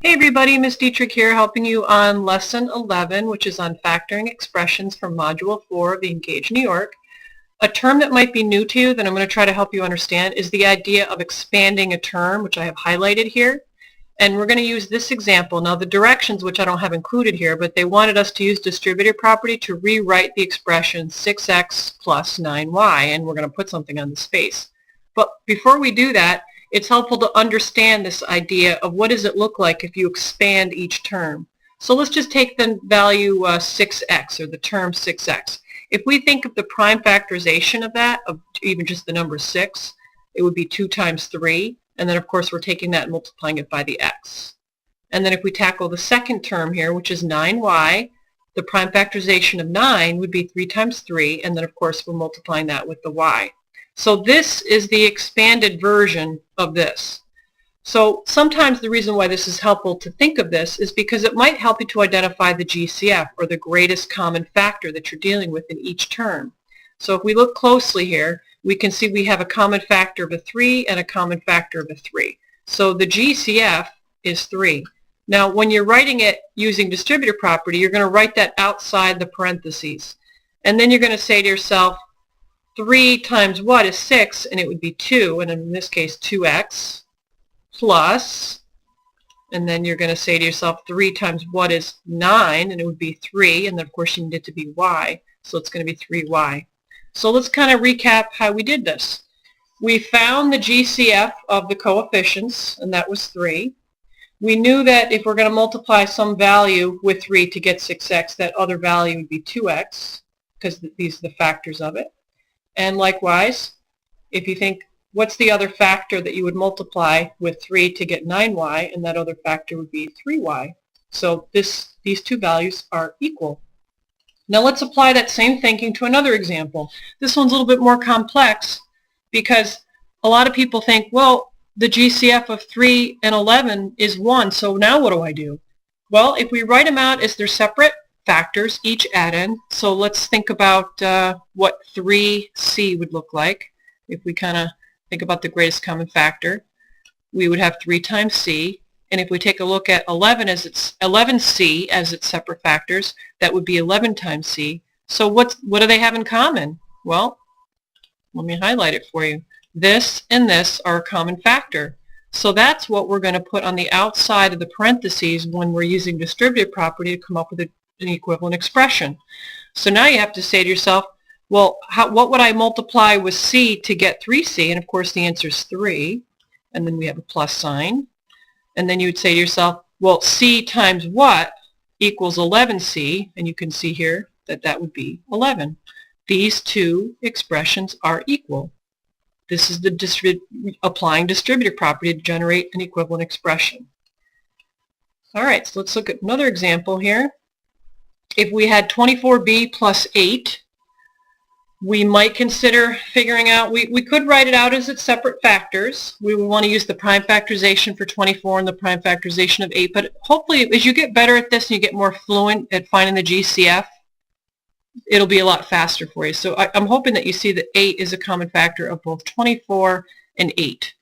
Hey everybody, Ms. Dietrich here, helping you on Lesson 11, which is on Factoring Expressions from Module 4 of the Engage New York. A term that might be new to you that I'm going to try to help you understand is the idea of expanding a term, which I have highlighted here. And we're going to use this example. Now the directions, which I don't have included here, but they wanted us to use distributive property to rewrite the expression 6x plus 9y, and we're going to put something on the space. But before we do that, it's helpful to understand this idea of what does it look like if you expand each term. So let's just take the value 6x, or the term 6x. If we think of the prime factorization of that, of even just the number 6, it would be 2 times 3, and then of course we're taking that and multiplying it by the x. And then if we tackle the second term here, which is 9y, the prime factorization of 9 would be 3 times 3, and then of course we're multiplying that with the y. So this is the expanded version of this. So sometimes the reason why this is helpful to think of this is because it might help you to identify the GCF, or the greatest common factor that you're dealing with in each term. So if we look closely here, we can see we have a common factor of a 3 and a common factor of a 3. So the GCF is 3. Now when you're writing it using distributive property, you're going to write that outside the parentheses. And then you're going to say to yourself, 3 times what is 6, and it would be 2, and in this case 2x, plus, and then you're going to say to yourself 3 times what is 9, and it would be 3, and then of course you need it to be y, so it's going to be 3y. So let's kind of recap how we did this. We found the GCF of the coefficients, and that was 3. We knew that if we're going to multiply some value with 3 to get 6x, that other value would be 2x, because these are the factors of it. And likewise, if you think, what's the other factor that you would multiply with 3 to get 9y, and that other factor would be 3y. So these two values are equal. Now let's apply that same thinking to another example. This one's a little bit more complex because a lot of people think, well, the GCF of 3 and 11 is 1, so now what do I do? Well, if we write them out as their separate factors, each add-in, so let's think about what 3c would look like. If we kind of think about the greatest common factor, we would have 3 times c, and if we take a look at 11c as its separate factors, that would be 11 times c. So what do they have in common? Well, let me highlight it for you. This and this are a common factor. So that's what we're going to put on the outside of the parentheses when we're using distributive property to come up with an equivalent expression. So now you have to say to yourself, well, what would I multiply with c to get 3c? And of course the answer is 3, and then we have a plus sign. And then you would say to yourself, well, c times what equals 11c? And you can see here that that would be 11. These two expressions are equal. This is the applying distributive property to generate an equivalent expression. All right, so let's look at another example here. If we had 24b plus 8, we might consider figuring out, we could write it out as its separate factors. We would want to use the prime factorization for 24 and the prime factorization of 8, but hopefully as you get better at this and you get more fluent at finding the GCF, it'll be a lot faster for you. So I'm hoping that you see that 8 is a common factor of both 24 and 8.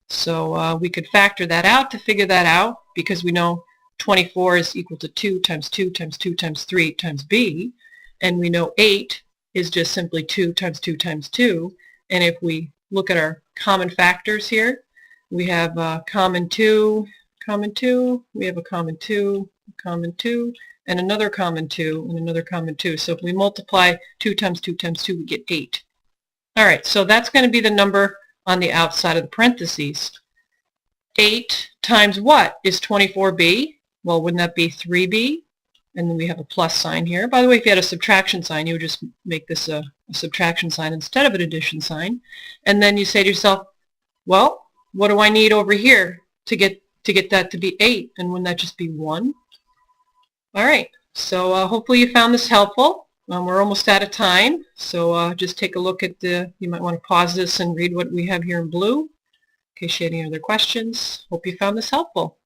So we could factor that out to figure that out, because we know 24 is equal to 2 times 2 times 2 times 3 times b, and we know 8 is just simply 2 times 2 times 2. And if we look at our common factors here, we have common 2, we have a common 2, and another common 2, and another common 2. So if we multiply 2 times 2 times 2, we get 8. All right, so that's going to be the number on the outside of the parentheses. 8 times what is 24b? Well, wouldn't that be 3b? And then we have a plus sign here. By the way, if you had a subtraction sign, you would just make this a subtraction sign instead of an addition sign. And then you say to yourself, well, what do I need over here to get that to be 8? And wouldn't that just be 1? All right, so hopefully you found this helpful. We're almost out of time, so just take a look at you might want to pause this and read what we have here in blue in case you had any other questions. Hope you found this helpful.